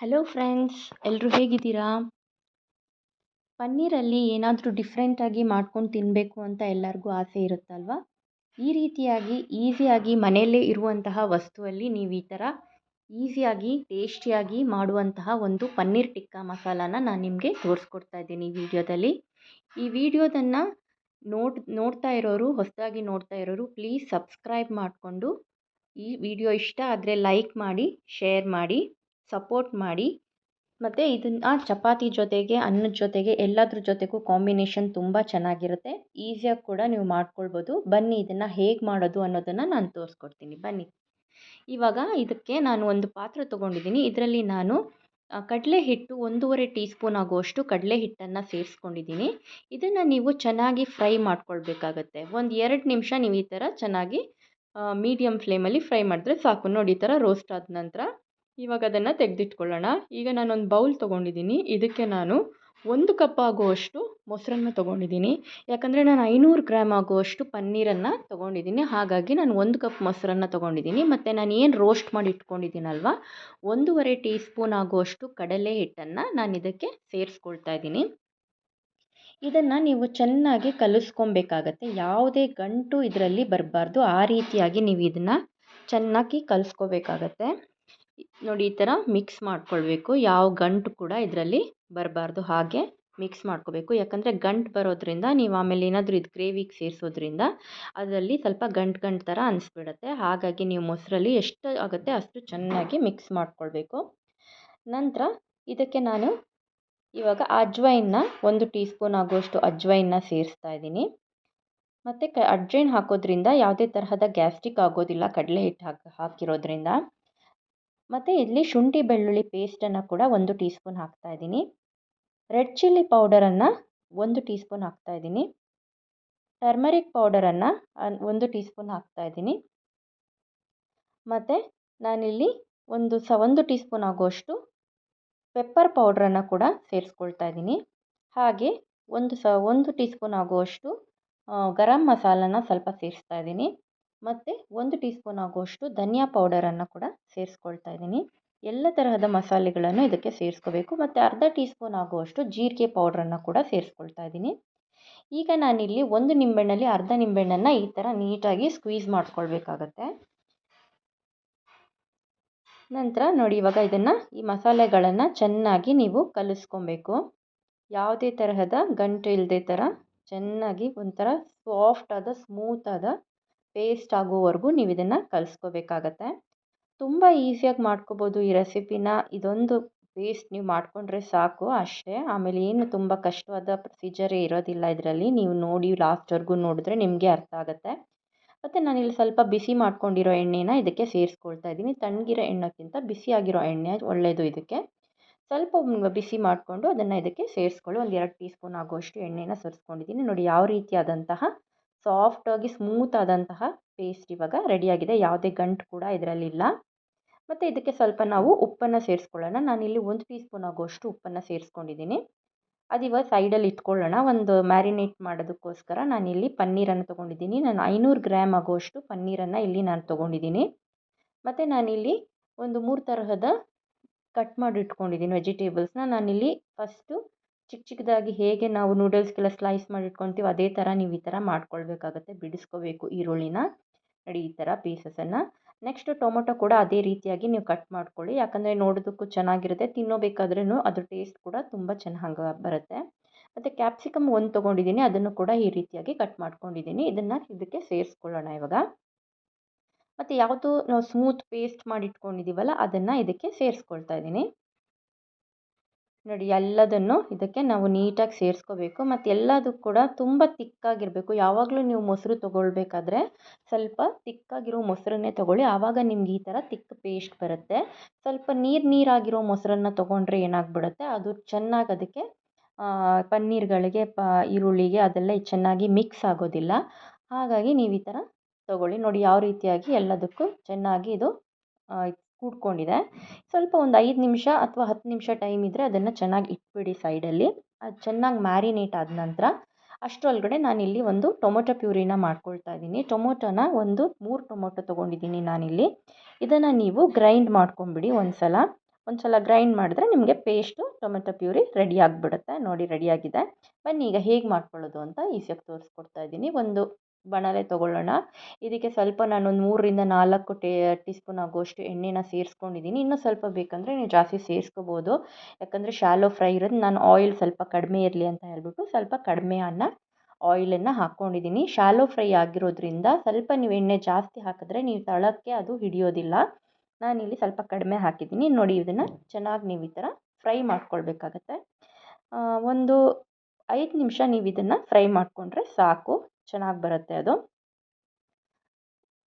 Hello friends, ಎಲ್ಲರೂ ಹೇಗಿದ್ದೀರಾ? ಪನ್ನೀರಲ್ಲಿ ಏನಾದರೂ ಡಿಫ್ರೆಂಟಾಗಿ ಮಾಡ್ಕೊಂಡು ತಿನ್ನಬೇಕು ಅಂತ ಎಲ್ಲರಿಗೂ ಆಸೆ ಇರುತ್ತಲ್ವ? ಈ ರೀತಿಯಾಗಿ ಈಸಿಯಾಗಿ ಮನೆಯಲ್ಲೇ ಇರುವಂತಹ ವಸ್ತುವಲ್ಲಿ ನೀವು ಈ ಥರ ಈಸಿಯಾಗಿ ಟೇಸ್ಟಿಯಾಗಿ ಮಾಡುವಂತಹ ಒಂದು ಪನ್ನೀರ್ ಟಿಕ್ಕಾ ಮಸಾಲಾನ ನಾನು ನಿಮಗೆ ತೋರಿಸ್ಕೊಡ್ತಾ ಇದ್ದೀನಿ ಈ ವಿಡಿಯೋದಲ್ಲಿ. ಈ ವಿಡಿಯೋದನ್ನು ನೋಡ್ತಾ ಇರೋರು, ಹೊಸದಾಗಿ ನೋಡ್ತಾ ಇರೋರು ಪ್ಲೀಸ್ ಸಬ್ಸ್ಕ್ರೈಬ್ ಮಾಡಿಕೊಂಡು ಈ ವಿಡಿಯೋ ಇಷ್ಟ ಆದರೆ ಲೈಕ್ ಮಾಡಿ, ಶೇರ್ ಮಾಡಿ, ಸಪೋರ್ಟ್ ಮಾಡಿ. ಮತ್ತು ಇದನ್ನು ಚಪಾತಿ ಜೊತೆಗೆ, ಅನ್ನದ ಜೊತೆಗೆ ಎಲ್ಲದ್ರ ಜೊತೆಗೂ ಕಾಂಬಿನೇಷನ್ ತುಂಬ ಚೆನ್ನಾಗಿರುತ್ತೆ. ಈಸಿಯಾಗಿ ಕೂಡ ನೀವು ಮಾಡ್ಕೊಳ್ಬೋದು. ಬನ್ನಿ ಇದನ್ನು ಹೇಗೆ ಮಾಡೋದು ಅನ್ನೋದನ್ನು ನಾನು ತೋರಿಸ್ಕೊಡ್ತೀನಿ. ಬನ್ನಿ. ಇವಾಗ ಇದಕ್ಕೆ ನಾನು ಒಂದು ಪಾತ್ರೆ ತೊಗೊಂಡಿದ್ದೀನಿ. ಇದರಲ್ಲಿ ನಾನು ಕಡಲೆ ಹಿಟ್ಟು 1.5 ಟೀ ಸ್ಪೂನ್ ಆಗುವಷ್ಟು ಕಡಲೆ ಹಿಟ್ಟನ್ನು ಸೇರಿಸ್ಕೊಂಡಿದ್ದೀನಿ. ಇದನ್ನು ನೀವು ಚೆನ್ನಾಗಿ ಫ್ರೈ ಮಾಡ್ಕೊಳ್ಬೇಕಾಗತ್ತೆ. ಒಂದು 2 ನಿಮಿಷ ನೀವು ಈ ಥರ ಚೆನ್ನಾಗಿ ಮೀಡಿಯಮ್ ಫ್ಲೇಮಲ್ಲಿ ಫ್ರೈ ಮಾಡಿದ್ರೆ ಸಾಕು. ನೋಡಿ, ಈ ಥರ ರೋಸ್ಟ್ ಆದ ನಂತರ ಇವಾಗ ಅದನ್ನು ತೆಗೆದಿಟ್ಕೊಳ್ಳೋಣ. ಈಗ ನಾನೊಂದು ಬೌಲ್ ತೊಗೊಂಡಿದ್ದೀನಿ. ಇದಕ್ಕೆ ನಾನು 1 ಕಪ್ ಆಗುವಷ್ಟು ಮೊಸರನ್ನು ತೊಗೊಂಡಿದ್ದೀನಿ. ಯಾಕಂದರೆ ನಾನು 500 ಗ್ರಾಮ್ ಆಗುವಷ್ಟು ಪನ್ನೀರನ್ನು ತೊಗೊಂಡಿದ್ದೀನಿ. ಹಾಗಾಗಿ ನಾನು 1 ಕಪ್ ಮೊಸರನ್ನು ತೊಗೊಂಡಿದ್ದೀನಿ. ಮತ್ತು ನಾನು ಏನು ರೋಸ್ಟ್ ಮಾಡಿ ಇಟ್ಕೊಂಡಿದ್ದೀನಲ್ವ, 1.5 ಟೀ ಸ್ಪೂನ್ ಆಗುವಷ್ಟು ಕಡಲೆ ಹಿಟ್ಟನ್ನು ನಾನು ಇದಕ್ಕೆ ಸೇರಿಸ್ಕೊಳ್ತಾ ಇದ್ದೀನಿ. ಇದನ್ನು ನೀವು ಚೆನ್ನಾಗಿ ಕಲಿಸ್ಕೊಬೇಕಾಗತ್ತೆ. ಯಾವುದೇ ಗಂಟು ಇದರಲ್ಲಿ ಬರಬಾರ್ದು. ಆ ರೀತಿಯಾಗಿ ನೀವು ಇದನ್ನು ಚೆನ್ನಾಗಿ ಕಲಿಸ್ಕೋಬೇಕಾಗತ್ತೆ. ನೋಡಿ, ಈ ಥರ ಮಿಕ್ಸ್ ಮಾಡ್ಕೊಳ್ಬೇಕು. ಯಾವ ಗಂಟು ಕೂಡ ಇದರಲ್ಲಿ ಬರಬಾರ್ದು. ಹಾಗೆ ಮಿಕ್ಸ್ ಮಾಡ್ಕೋಬೇಕು. ಯಾಕಂದರೆ ಗಂಟು ಬರೋದ್ರಿಂದ ನೀವು ಆಮೇಲೆ ಏನಾದರೂ ಇದು ಗ್ರೇವಿಗೆ ಸೇರಿಸೋದ್ರಿಂದ ಅದರಲ್ಲಿ ಸ್ವಲ್ಪ ಗಂಟು ಥರ ಅನಿಸ್ಬಿಡುತ್ತೆ. ಹಾಗಾಗಿ ನೀವು ಮೊಸರಲ್ಲಿ ಎಷ್ಟು ಆಗುತ್ತೆ ಅಷ್ಟು ಚೆನ್ನಾಗಿ ಮಿಕ್ಸ್ ಮಾಡ್ಕೊಳ್ಬೇಕು. ನಂತರ ಇದಕ್ಕೆ ನಾನು ಇವಾಗ ಅಜ್ವೈನ್ನ 1 ಟೀ ಸ್ಪೂನ್ ಆಗುವಷ್ಟು ಅಜ್ವೈನ್ನ ಸೇರಿಸ್ತಾ ಇದ್ದೀನಿ. ಮತ್ತು ಅಜ್ವೈನ್ ಹಾಕೋದ್ರಿಂದ ಯಾವುದೇ ತರಹದ ಗ್ಯಾಸ್ಟ್ರಿಕ್ ಆಗೋದಿಲ್ಲ, ಕಡಲೆ ಹಿಟ್ಟು ಹಾಕಿರೋದ್ರಿಂದ. ಮತ್ತು ಇಲ್ಲಿ ಶುಂಠಿ ಬೆಳ್ಳುಳ್ಳಿ ಪೇಸ್ಟನ್ನು ಕೂಡ 1 ಟೀ ಸ್ಪೂನ್ ಹಾಕ್ತಾಯಿದ್ದೀನಿ. ರೆಡ್ ಚಿಲ್ಲಿ ಪೌಡರನ್ನು 1 ಟೀ ಸ್ಪೂನ್ ಹಾಕ್ತಾಯಿದ್ದೀನಿ. ಟರ್ಮರಿಕ್ ಪೌಡರನ್ನು 1 ಟೀ ಸ್ಪೂನ್ ಹಾಕ್ತಾಯಿದ್ದೀನಿ. ಮತ್ತು ನಾನಿಲ್ಲಿ 1 ಟೀ ಸ್ಪೂನ್ ಆಗುವಷ್ಟು ಪೆಪ್ಪರ್ ಪೌಡ್ರನ್ನು ಕೂಡ ಸೇರಿಸ್ಕೊಳ್ತಾ ಇದ್ದೀನಿ. ಹಾಗೆ 1 ಟೀ ಸ್ಪೂನ್ ಆಗುವಷ್ಟು ಗರಂ ಮಸಾಲನ ಸ್ವಲ್ಪ ಸೇರಿಸ್ತಾ ಇದ್ದೀನಿ. ಮತ್ತು 1 ಟೀ ಸ್ಪೂನ್ ಆಗುವಷ್ಟು ಧನಿಯಾ ಪೌಡರನ್ನು ಕೂಡ ಸೇರಿಸ್ಕೊಳ್ತಾ ಇದ್ದೀನಿ. ಎಲ್ಲ ತರಹದ ಮಸಾಲೆಗಳನ್ನು ಇದಕ್ಕೆ ಸೇರಿಸ್ಕೋಬೇಕು. ಮತ್ತು ಅರ್ಧ ಟೀ ಸ್ಪೂನ್ ಆಗುವಷ್ಟು ಜೀರಿಗೆ ಪೌಡ್ರನ್ನು ಕೂಡ ಸೇರಿಸ್ಕೊಳ್ತಾ ಇದ್ದೀನಿ. ಈಗ ನಾನಿಲ್ಲಿ 1 ನಿಂಬೆಹಣ್ಣಲ್ಲಿ ಅರ್ಧ ನಿಂಬೆಹಣ್ಣನ್ನು ಈ ಥರ ನೀಟಾಗಿ ಸ್ಕ್ವೀಸ್ ಮಾಡ್ಕೊಳ್ಬೇಕಾಗತ್ತೆ. ನಂತರ ನೋಡಿ, ಇವಾಗ ಈ ಮಸಾಲೆಗಳನ್ನು ಚೆನ್ನಾಗಿ ನೀವು ಕಲಿಸ್ಕೊಬೇಕು. ಯಾವುದೇ ತರಹದ ಗಂಟು ಇಲ್ಲದೆ ಥರ ಚೆನ್ನಾಗಿ ಒಂಥರ ಸಾಫ್ಟಾದ ಸ್ಮೂತಾದ ಪೇಸ್ಟ್ ಆಗೋವರೆಗೂ ನೀವು ಇದನ್ನು ಕಲಿಸ್ಕೋಬೇಕಾಗತ್ತೆ. ತುಂಬ ಈಸಿಯಾಗಿ ಮಾಡ್ಕೋಬೋದು ಈ ರೆಸಿಪಿನ. ಇದೊಂದು ಪೇಸ್ಟ್ ನೀವು ಮಾಡಿಕೊಂಡ್ರೆ ಸಾಕು, ಅಷ್ಟೇ. ಆಮೇಲೆ ಏನು ತುಂಬ ಕಷ್ಟವಾದ ಪ್ರೊಸೀಜರೇ ಇರೋದಿಲ್ಲ ಇದರಲ್ಲಿ. ನೀವು ನೋಡಿ ಲಾಸ್ಟ್ವರೆಗೂ ನೋಡಿದ್ರೆ ನಿಮಗೆ ಅರ್ಥ ಆಗುತ್ತೆ. ಮತ್ತು ನಾನಿಲ್ಲಿ ಸ್ವಲ್ಪ ಬಿಸಿ ಮಾಡ್ಕೊಂಡಿರೋ ಎಣ್ಣೆನ ಇದಕ್ಕೆ ಸೇರಿಸ್ಕೊಳ್ತಾ ಇದ್ದೀನಿ. ತಣ್ಣಗಿರೋ ಎಣ್ಣೆಗಿಂತ ಬಿಸಿಯಾಗಿರೋ ಎಣ್ಣೆ ಒಳ್ಳೆಯದು ಇದಕ್ಕೆ. ಸ್ವಲ್ಪ ಬಿಸಿ ಮಾಡಿಕೊಂಡು ಅದನ್ನು ಇದಕ್ಕೆ ಸೇರಿಸ್ಕೊಳ್ಳಿ. 2 ಟೀ ಸ್ಪೂನ್ ಆಗುವಷ್ಟು ಎಣ್ಣೆನ ಸೇರಿಸ್ಕೊಂಡಿದ್ದೀನಿ. ನೋಡಿ, ಯಾವ ರೀತಿಯಾದಂತಹ ಸಾಫ್ಟಾಗಿ ಸ್ಮೂತ್ ಆದಂತಹ ಪೇಸ್ಟ್ ಇವಾಗ ರೆಡಿಯಾಗಿದೆ. ಯಾವುದೇ ಗಂಟು ಕೂಡ ಇದರಲ್ಲಿಲ್ಲ. ಮತ್ತು ಇದಕ್ಕೆ ಸ್ವಲ್ಪ ನಾವು ಉಪ್ಪನ್ನು ಸೇರಿಸ್ಕೊಳ್ಳೋಣ. ನಾನಿಲ್ಲಿ 1 ಟೀ ಸ್ಪೂನ್ ಆಗುವಷ್ಟು ಉಪ್ಪನ್ನು ಸೇರಿಸ್ಕೊಂಡಿದ್ದೀನಿ. ಅದಿವಾಗ ಸೈಡಲ್ಲಿ ಇಟ್ಕೊಳ್ಳೋಣ. ಒಂದು ಮ್ಯಾರಿನೇಟ್ ಮಾಡೋದಕ್ಕೋಸ್ಕರ ನಾನಿಲ್ಲಿ ಪನ್ನೀರನ್ನು ತೊಗೊಂಡಿದ್ದೀನಿ. ನಾನು 500 ಗ್ರಾಮ್ ಆಗುವಷ್ಟು ಪನ್ನೀರನ್ನು ಇಲ್ಲಿ ನಾನು ತೊಗೊಂಡಿದ್ದೀನಿ. ಮತ್ತು ನಾನಿಲ್ಲಿ 3 ತರಹದ ಕಟ್ ಮಾಡಿ ಇಟ್ಕೊಂಡಿದ್ದೀನಿ ವೆಜಿಟೇಬಲ್ಸ್ನ. ನಾನಿಲ್ಲಿ ಫಸ್ಟು ಚಿಕ್ಕದಾಗಿ ಹೇಗೆ ನಾವು ನೂಡಲ್ಸ್ಗೆಲ್ಲ ಸ್ಲೈಸ್ ಮಾಡಿ ಇಟ್ಕೊತೀವಿ ಅದೇ ಥರ ನೀವು ಈ ಥರ ಮಾಡ್ಕೊಳ್ಬೇಕಾಗತ್ತೆ. ಬಿಡಿಸ್ಕೋಬೇಕು ಈರುಳ್ಳಿನ. ನೋಡಿ, ಈ ಥರ ಪೀಸಸನ್ನು. ನೆಕ್ಸ್ಟು ಟೊಮೊಟೊ ಕೂಡ ಅದೇ ರೀತಿಯಾಗಿ ನೀವು ಕಟ್ ಮಾಡ್ಕೊಳ್ಳಿ. ಯಾಕಂದರೆ ನೋಡೋದಕ್ಕೂ ಚೆನ್ನಾಗಿರುತ್ತೆ, ತಿನ್ನೋಬೇಕಾದ್ರೂ ಅದ್ರ ಟೇಸ್ಟ್ ಕೂಡ ತುಂಬ ಚೆನ್ನಾಗಿ ಬರುತ್ತೆ. ಮತ್ತು ಕ್ಯಾಪ್ಸಿಕಮ್ 1 ತೊಗೊಂಡಿದ್ದೀನಿ. ಅದನ್ನು ಕೂಡ ಈ ರೀತಿಯಾಗಿ ಕಟ್ ಮಾಡ್ಕೊಂಡಿದ್ದೀನಿ. ಇದನ್ನು ಇದಕ್ಕೆ ಸೇರಿಸ್ಕೊಳ್ಳೋಣ ಇವಾಗ. ಮತ್ತು ಯಾವುದು ನಾವು ಸ್ಮೂತ್ ಪೇಸ್ಟ್ ಮಾಡಿ ಇಟ್ಕೊಂಡಿದ್ದೀವಲ್ಲ ಅದನ್ನು ಇದಕ್ಕೆ ಸೇರಿಸ್ಕೊಳ್ತಾ ಇದ್ದೀನಿ. ನೋಡಿ, ಎಲ್ಲದನ್ನು ಇದಕ್ಕೆ ನಾವು ನೀಟಾಗಿ ಸೇರಿಸ್ಕೋಬೇಕು. ಮತ್ತು ಎಲ್ಲದೂ ಕೂಡ ತುಂಬ ತಿಕ್ಕಾಗಿರಬೇಕು. ಯಾವಾಗಲೂ ನೀವು ಮೊಸರು ತೊಗೊಳ್ಬೇಕಾದ್ರೆ ಸ್ವಲ್ಪ ತಿಕ್ಕಾಗಿರೋ ಮೊಸರನ್ನೇ ತೊಗೊಳ್ಳಿ. ಆವಾಗ ನಿಮ್ಗೆ ಈ ಥರ ತಿಕ್ಕ ಪೇಸ್ಟ್ ಬರುತ್ತೆ. ಸ್ವಲ್ಪ ನೀರಾಗಿರೋ ಮೊಸರನ್ನು ತೊಗೊಂಡ್ರೆ ಏನಾಗ್ಬಿಡುತ್ತೆ, ಅದು ಚೆನ್ನಾಗಿ ಅದಕ್ಕೆ ಪನ್ನೀರ್ಗಳಿಗೆ ಈರುಳ್ಳಿಗೆ ಅದೆಲ್ಲ ಚೆನ್ನಾಗಿ ಮಿಕ್ಸ್ ಆಗೋದಿಲ್ಲ. ಹಾಗಾಗಿ ನೀವು ಈ ಥರ ತೊಗೊಳ್ಳಿ. ನೋಡಿ, ಯಾವ ರೀತಿಯಾಗಿ ಎಲ್ಲದಕ್ಕೂ ಚೆನ್ನಾಗಿ ಇದು ಕೂಡ್ಕೊಂಡಿದೆ. ಸ್ವಲ್ಪ ಒಂದು 5 ನಿಮಿಷ ಅಥವಾ 10 ನಿಮಿಷ ಟೈಮ್ ಇದ್ದರೆ ಅದನ್ನು ಚೆನ್ನಾಗಿ ಇಟ್ಬಿಡಿ ಸೈಡಲ್ಲಿ. ಅದು ಚೆನ್ನಾಗಿ ಮ್ಯಾರಿನೇಟ್ ಆದ ನಂತರ ಅಷ್ಟರೊಳಗಡೆ ನಾನಿಲ್ಲಿ ಒಂದು ಟೊಮೊಟೊ ಪ್ಯೂರಿನ ಮಾಡ್ಕೊಳ್ತಾ ಇದ್ದೀನಿ. ಟೊಮೊಟೊನ 3 ಟೊಮೊಟೊ ತೊಗೊಂಡಿದ್ದೀನಿ ನಾನಿಲ್ಲಿ. ಇದನ್ನು ನೀವು ಗ್ರೈಂಡ್ ಮಾಡ್ಕೊಂಬಿಡಿ ಒಂದು ಸಲ. ಒಂದು ಸಲ ಗ್ರೈಂಡ್ ಮಾಡಿದ್ರೆ ನಿಮಗೆ ಪೇಸ್ಟು ಟೊಮೆಟೊ ಪ್ಯೂರಿ ರೆಡಿ ಆಗಿಬಿಡುತ್ತೆ. ನೋಡಿ ರೆಡಿಯಾಗಿದೆ. ಬನ್ನಿ ಈಗ ಹೇಗೆ ಮಾಡ್ಕೊಳ್ಳೋದು ಅಂತ ಈಸಿಯಾಗಿ ತೋರಿಸ್ಕೊಡ್ತಾ ಇದ್ದೀನಿ. ಒಂದು ಬಾಣಲೆ ತೊಗೊಳ್ಳೋಣ. ಇದಕ್ಕೆ ಸ್ವಲ್ಪ ನಾನೊಂದು 3ರಿಂದ 4 ಟೀ ಸ್ಪೂನ್ ಆಗುವಷ್ಟು ಎಣ್ಣೆನ ಸೇರಿಸ್ಕೊಂಡಿದ್ದೀನಿ. ಇನ್ನೂ ಸ್ವಲ್ಪ ಬೇಕಂದರೆ ನೀವು ಜಾಸ್ತಿ ಸೇರಿಸ್ಕೋಬೋದು. ಯಾಕಂದರೆ ಶಾಲೋ ಫ್ರೈ ಇರೋದು ನಾನು ಆಯಿಲ್ ಸ್ವಲ್ಪ ಕಡಿಮೆ ಇರಲಿ ಅಂತ ಹೇಳ್ಬಿಟ್ಟು ಸ್ವಲ್ಪ ಕಡಿಮೆ ಆಯಿಲನ್ನು ಹಾಕ್ಕೊಂಡಿದ್ದೀನಿ. ಶಾಲೋ ಫ್ರೈ ಆಗಿರೋದ್ರಿಂದ ಸ್ವಲ್ಪ ನೀವು ಎಣ್ಣೆ ಜಾಸ್ತಿ ಹಾಕಿದ್ರೆ ನೀವು ತಳಕ್ಕೆ ಅದು ಹಿಡಿಯೋದಿಲ್ಲ. ನಾನಿಲ್ಲಿ ಸ್ವಲ್ಪ ಕಡಿಮೆ ಹಾಕಿದ್ದೀನಿ. ನೋಡಿ ಇದನ್ನು ಚೆನ್ನಾಗಿ ನೀವು ಈ ಥರ ಫ್ರೈ ಮಾಡ್ಕೊಳ್ಬೇಕಾಗತ್ತೆ. ಒಂದು 5 ನಿಮಿಷ ನೀವು ಇದನ್ನು ಫ್ರೈ ಮಾಡಿಕೊಂಡ್ರೆ ಸಾಕು, ಚೆನ್ನಾಗಿ ಬರುತ್ತೆ ಅದು.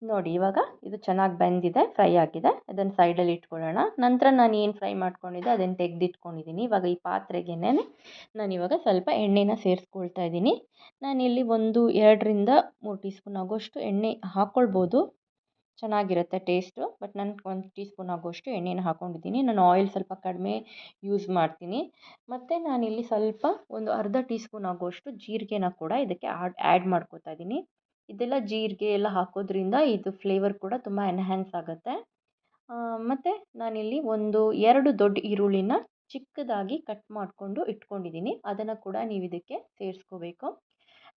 ನೋಡಿ ಇವಾಗ ಇದು ಚೆನ್ನಾಗಿ ಬೆಂದಿದೆ, ಫ್ರೈ ಆಗಿದೆ. ಅದನ್ನು ಸೈಡಲ್ಲಿ ಇಟ್ಕೊಳ್ಳೋಣ. ನಂತರ ನಾನು ಏನು ಫ್ರೈ ಮಾಡ್ಕೊಂಡಿದ್ದೆ ಅದನ್ನು ತೆಗೆದಿಟ್ಕೊಂಡಿದ್ದೀನಿ. ಇವಾಗ ಈ ಪಾತ್ರೆಗೇನೆ ನಾನಿವಾಗ ಸ್ವಲ್ಪ ಎಣ್ಣೆನ ಸೇರಿಸ್ಕೊಳ್ತಾ ಇದ್ದೀನಿ. ನಾನಿಲ್ಲಿ 2ರಿಂದ 3 ಟೀ ಸ್ಪೂನ್ ಆಗೋಷ್ಟು ಎಣ್ಣೆ ಹಾಕ್ಕೊಳ್ಬೋದು, ಚೆನ್ನಾಗಿರುತ್ತೆ ಟೇಸ್ಟು. ಬಟ್ ನಾನು 1 ಟೀ ಸ್ಪೂನ್ ಆಗೋಷ್ಟು ಎಣ್ಣೆನ ಹಾಕ್ಕೊಂಡಿದ್ದೀನಿ. ನಾನು ಆಯಿಲ್ ಸ್ವಲ್ಪ ಕಡಿಮೆ ಯೂಸ್ ಮಾಡ್ತೀನಿ. ಮತ್ತು ನಾನಿಲ್ಲಿ ಸ್ವಲ್ಪ ಒಂದು ಅರ್ಧ ಟೀ ಸ್ಪೂನ್ ಆಗೋಷ್ಟು ಜೀರಿಗೆನ ಕೂಡ ಇದಕ್ಕೆ ಆ್ಯಡ್ ಮಾಡ್ಕೊತಾ ಇದ್ದೀನಿ. ಇದೆಲ್ಲ ಜೀರಿಗೆ ಎಲ್ಲ ಹಾಕೋದ್ರಿಂದ ಇದು ಫ್ಲೇವರ್ ಕೂಡ ತುಂಬ ಎನ್ಹ್ಯಾನ್ಸ್ ಆಗುತ್ತೆ. ಮತ್ತು ನಾನಿಲ್ಲಿ 2 ದೊಡ್ಡ ಈರುಳ್ಳಿನ ಚಿಕ್ಕದಾಗಿ ಕಟ್ ಮಾಡಿಕೊಂಡು ಇಟ್ಕೊಂಡಿದ್ದೀನಿ. ಅದನ್ನು ಕೂಡ ನೀವು ಇದಕ್ಕೆ ಸೇರಿಸ್ಕೋಬೇಕು.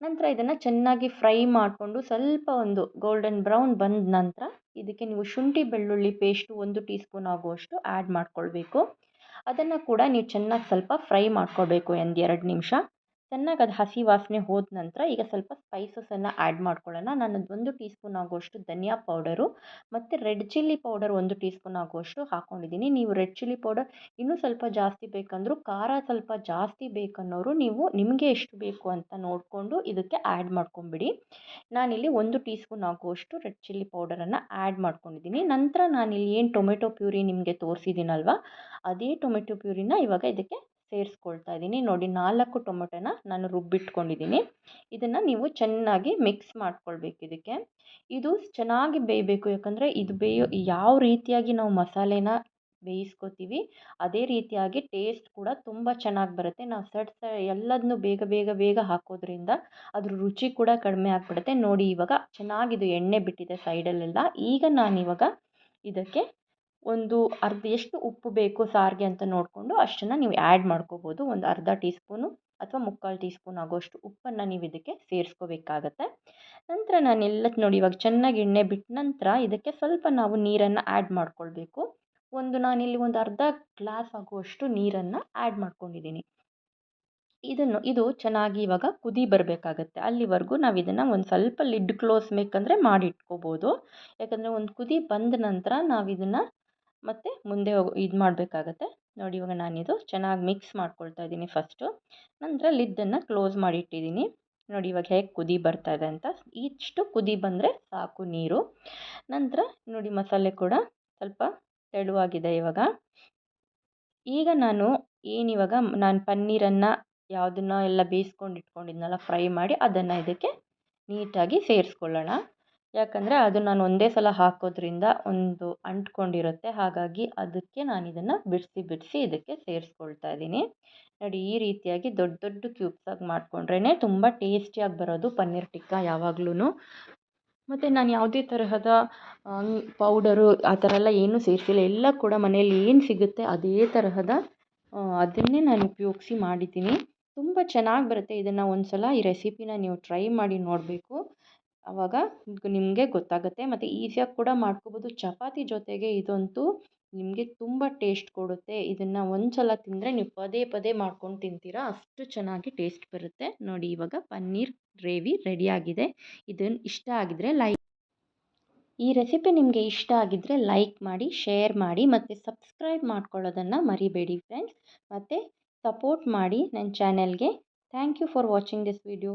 ನಂತರ ಇದನ್ನು ಚೆನ್ನಾಗಿ ಫ್ರೈ ಮಾಡಿಕೊಂಡು ಸ್ವಲ್ಪ ಒಂದು ಗೋಲ್ಡನ್ ಬ್ರೌನ್ ಬಂದ ನಂತರ ಇದಕ್ಕೆ ನೀವು ಶುಂಠಿ ಬೆಳ್ಳುಳ್ಳಿ ಪೇಸ್ಟು 1 ಟೀ ಸ್ಪೂನ್ ಆಗುವಷ್ಟು ಆ್ಯಡ್ ಮಾಡ್ಕೊಳ್ಬೇಕು. ಅದನ್ನು ಕೂಡ ನೀವು ಚೆನ್ನಾಗಿ ಸ್ವಲ್ಪ ಫ್ರೈ ಮಾಡ್ಕೊಳ್ಬೇಕು 2 ನಿಮಿಷ. ಚೆನ್ನಾಗಿ ಅದು ಹಸಿ ವಾಸನೆ ಹೋದ ನಂತರ ಈಗ ಸ್ವಲ್ಪ ಸ್ಪೈಸಸನ್ನು ಆ್ಯಡ್ ಮಾಡ್ಕೊಳ್ಳೋಣ. ನಾನು 1 ಟೀ ಸ್ಪೂನ್ ಆಗುವಷ್ಟು ಧನಿಯಾ ಪೌಡರು ಮತ್ತು red chilli powder 1 tea spoon ಆಗುವಷ್ಟು ಹಾಕ್ಕೊಂಡಿದ್ದೀನಿ. ನೀವು ರೆಡ್ ಚಿಲ್ಲಿ ಪೌಡರ್ ಇನ್ನೂ ಸ್ವಲ್ಪ ಜಾಸ್ತಿ ಬೇಕಂದರೂ, ಖಾರ ಸ್ವಲ್ಪ ಜಾಸ್ತಿ ಬೇಕನ್ನೋರು ನೀವು ನಿಮಗೆ ಎಷ್ಟು ಬೇಕು ಅಂತ ನೋಡಿಕೊಂಡು ಇದಕ್ಕೆ ಆ್ಯಡ್ ಮಾಡ್ಕೊಂಬಿಡಿ. ನಾನಿಲ್ಲಿ 1 ಟೀ ಸ್ಪೂನ್ ಆಗುವಷ್ಟು ರೆಡ್ ಚಿಲ್ಲಿ ಪೌಡರನ್ನು ಆ್ಯಡ್ ಮಾಡ್ಕೊಂಡಿದ್ದೀನಿ. ನಂತರ ನಾನಿಲ್ಲಿ ಏನು ಟೊಮೆಟೊ ಪ್ಯೂರಿ ನಿಮಗೆ ತೋರಿಸಿದ್ದೀನಲ್ವ, ಅದೇ ಟೊಮೆಟೊ ಪ್ಯೂರಿನ ಇವಾಗ ಇದಕ್ಕೆ ಸೇರಿಸ್ಕೊಳ್ತಾ ಇದ್ದೀನಿ. ನೋಡಿ 4 ಟೊಮೆಟೊನ ನಾನು ರುಬ್ಬಿಟ್ಕೊಂಡಿದ್ದೀನಿ. ಇದನ್ನು ನೀವು ಚೆನ್ನಾಗಿ ಮಿಕ್ಸ್ ಮಾಡ್ಕೊಳ್ಬೇಕು. ಇದು ಚೆನ್ನಾಗಿ ಬೇಯಬೇಕು. ಯಾಕಂದರೆ ಇದು ಯಾವ ರೀತಿಯಾಗಿ ನಾವು ಮಸಾಲೆನ ಬೇಯಿಸ್ಕೊತೀವಿ ಅದೇ ರೀತಿಯಾಗಿ ಟೇಸ್ಟ್ ಕೂಡ ತುಂಬ ಚೆನ್ನಾಗಿ ಬರುತ್ತೆ. ನಾವು ಎಲ್ಲದನ್ನೂ ಬೇಗ ಹಾಕೋದ್ರಿಂದ ಅದ್ರ ರುಚಿ ಕೂಡ ಕಡಿಮೆ ಆಗಿಬಿಡುತ್ತೆ. ನೋಡಿ ಇವಾಗ ಚೆನ್ನಾಗಿದು ಎಣ್ಣೆ ಬಿಟ್ಟಿದೆ ಸೈಡಲ್ಲೆಲ್ಲ. ಈಗ ನಾನಿವಾಗ ಇದಕ್ಕೆ ಒಂದು ಎಷ್ಟು ಉಪ್ಪು ಬೇಕು ಸಾರಿಗೆ ಅಂತ ನೋಡಿಕೊಂಡು ಅಷ್ಟನ್ನು ನೀವು ಆ್ಯಡ್ ಮಾಡ್ಕೋಬೋದು. ಒಂದು ಅರ್ಧ ಟೀ ಸ್ಪೂನು ಅಥವಾ 3/4 ಟೀ ಸ್ಪೂನ್ ಆಗೋಷ್ಟು ಉಪ್ಪನ್ನು ನೀವು ಇದಕ್ಕೆ ಸೇರಿಸ್ಕೋಬೇಕಾಗತ್ತೆ. ನಂತರ ನೋಡಿ ಇವಾಗ ಚೆನ್ನಾಗಿ ಎಣ್ಣೆ ಬಿಟ್ಟ ನಂತರ ಇದಕ್ಕೆ ಸ್ವಲ್ಪ ನಾವು ನೀರನ್ನು ಆ್ಯಡ್ ಮಾಡ್ಕೊಳ್ಬೇಕು. ನಾನಿಲ್ಲಿ ಒಂದು ಅರ್ಧ ಗ್ಲಾಸ್ ಆಗುವಷ್ಟು ನೀರನ್ನು ಆ್ಯಡ್ ಮಾಡ್ಕೊಂಡಿದ್ದೀನಿ. ಇದು ಚೆನ್ನಾಗಿ ಇವಾಗ ಕುದಿ ಬರಬೇಕಾಗತ್ತೆ. ಅಲ್ಲಿವರೆಗೂ ನಾವು ಇದನ್ನು ಒಂದು ಸ್ವಲ್ಪ ಲಿಡ್ ಕ್ಲೋಸ್ ಬೇಕಂದರೆ ಮಾಡಿ ಇಟ್ಕೋಬೋದು. ಯಾಕಂದರೆ ಒಂದು ಕುದಿ ಬಂದ ನಂತರ ನಾವು ಇದನ್ನು ಮತ್ತು ಮುಂದೆ ಮಾಡಬೇಕಾಗತ್ತೆ. ನೋಡಿ ಇವಾಗ ನಾನಿದು ಚೆನ್ನಾಗಿ ಮಿಕ್ಸ್ ಮಾಡ್ಕೊಳ್ತಾ ಇದ್ದೀನಿ ಫಸ್ಟು. ನಂತರ ಲಿಡ್ಡನ್ನು ಕ್ಲೋಸ್ ಮಾಡಿ ಇಟ್ಟಿದ್ದೀನಿ. ನೋಡಿ ಇವಾಗ ಹೇಗೆ ಕುದಿ ಬರ್ತಾ ಇದೆ ಅಂತ. ಇಷ್ಟು ಕುದಿ ಬಂದರೆ ಸಾಕು ನೀರು. ನಂತರ ನೋಡಿ ಮಸಾಲೆ ಕೂಡ ಸ್ವಲ್ಪ ತೆಳುವಾಗಿದೆ ಇವಾಗ. ಈಗ ನಾನು ಪನ್ನೀರನ್ನು ಯಾವುದನ್ನು ಎಲ್ಲ ಬೇಯಿಸ್ಕೊಂಡು ಇಟ್ಕೊಂಡಿದ್ನಲ್ಲ ಫ್ರೈ ಮಾಡಿ, ಅದನ್ನು ಇದಕ್ಕೆ ನೀಟಾಗಿ ಸೇರಿಸ್ಕೊಳ್ಳೋಣ. ಯಾಕಂದರೆ ಅದು ನಾನು ಒಂದೇ ಸಲ ಹಾಕೋದ್ರಿಂದ ಅಂಟ್ಕೊಂಡಿರುತ್ತೆ. ಹಾಗಾಗಿ ಅದಕ್ಕೆ ನಾನು ಇದನ್ನು ಬಿಡಿಸಿ ಇದಕ್ಕೆ ಸೇರಿಸ್ಕೊಳ್ತಾ ಇದ್ದೀನಿ. ನೋಡಿ ಈ ರೀತಿಯಾಗಿ ದೊಡ್ಡ ಕ್ಯೂಬ್ಸಾಗಿ ಮಾಡಿಕೊಂಡ್ರೇ ತುಂಬ ಟೇಸ್ಟಿಯಾಗಿ ಬರೋದು ಪನ್ನೀರ್ ಟಿಕ್ಕಾ ಯಾವಾಗ್ಲೂ. ಮತ್ತು ನಾನು ಯಾವುದೇ ತರಹದ ಪೌಡರು ಆ ಥರ ಎಲ್ಲ ಏನೂ ಸೇರಿಸಿಲ್ಲ. ಎಲ್ಲ ಕೂಡ ಮನೆಯಲ್ಲಿ ಏನು ಸಿಗುತ್ತೆ ಅದೇ ತರಹದ ಅದನ್ನೇ ನಾನು ಉಪಯೋಗಿಸಿ ಮಾಡಿದ್ದೀನಿ. ತುಂಬ ಚೆನ್ನಾಗಿ ಬರುತ್ತೆ. ಇದನ್ನು ಒಂದು ಸಲ ಈ ರೆಸಿಪಿನ ನೀವು ಟ್ರೈ ಮಾಡಿ ನೋಡಬೇಕು. ಆವಾಗ ನಿಮಗೆ ಗೊತ್ತಾಗುತ್ತೆ. ಮತ್ತು ಈಸಿಯಾಗಿ ಕೂಡ ಮಾಡ್ಕೋಬೋದು. ಚಪಾತಿ ಜೊತೆಗೆ ಇದಂತೂ ನಿಮಗೆ ತುಂಬ ಟೇಸ್ಟ್ ಕೊಡುತ್ತೆ. ಇದನ್ನು ಒಂದು ಸಲ ತಿಂದರೆ ನೀವು ಪದೇ ಮಾಡ್ಕೊಂಡು ತಿಂತೀರಾ, ಅಷ್ಟು ಚೆನ್ನಾಗಿ ಟೇಸ್ಟ್ ಬರುತ್ತೆ. ನೋಡಿ ಇವಾಗ ಪನ್ನೀರ್ ಗ್ರೇವಿ ರೆಡಿಯಾಗಿದೆ. ಇದನ್ನು ಇಷ್ಟ ಆಗಿದರೆ ಈ ರೆಸಿಪಿ ನಿಮಗೆ ಇಷ್ಟ ಆಗಿದ್ದರೆ ಲೈಕ್ ಮಾಡಿ, ಶೇರ್ ಮಾಡಿ ಮತ್ತು ಸಬ್ಸ್ಕ್ರೈಬ್ ಮಾಡ್ಕೊಳ್ಳೋದನ್ನು ಮರಿಬೇಡಿ ಫ್ರೆಂಡ್ಸ್. ಮತ್ತು ಸಪೋರ್ಟ್ ಮಾಡಿ ನನ್ನ ಚಾನೆಲ್ಗೆ. Thank you for watching this video.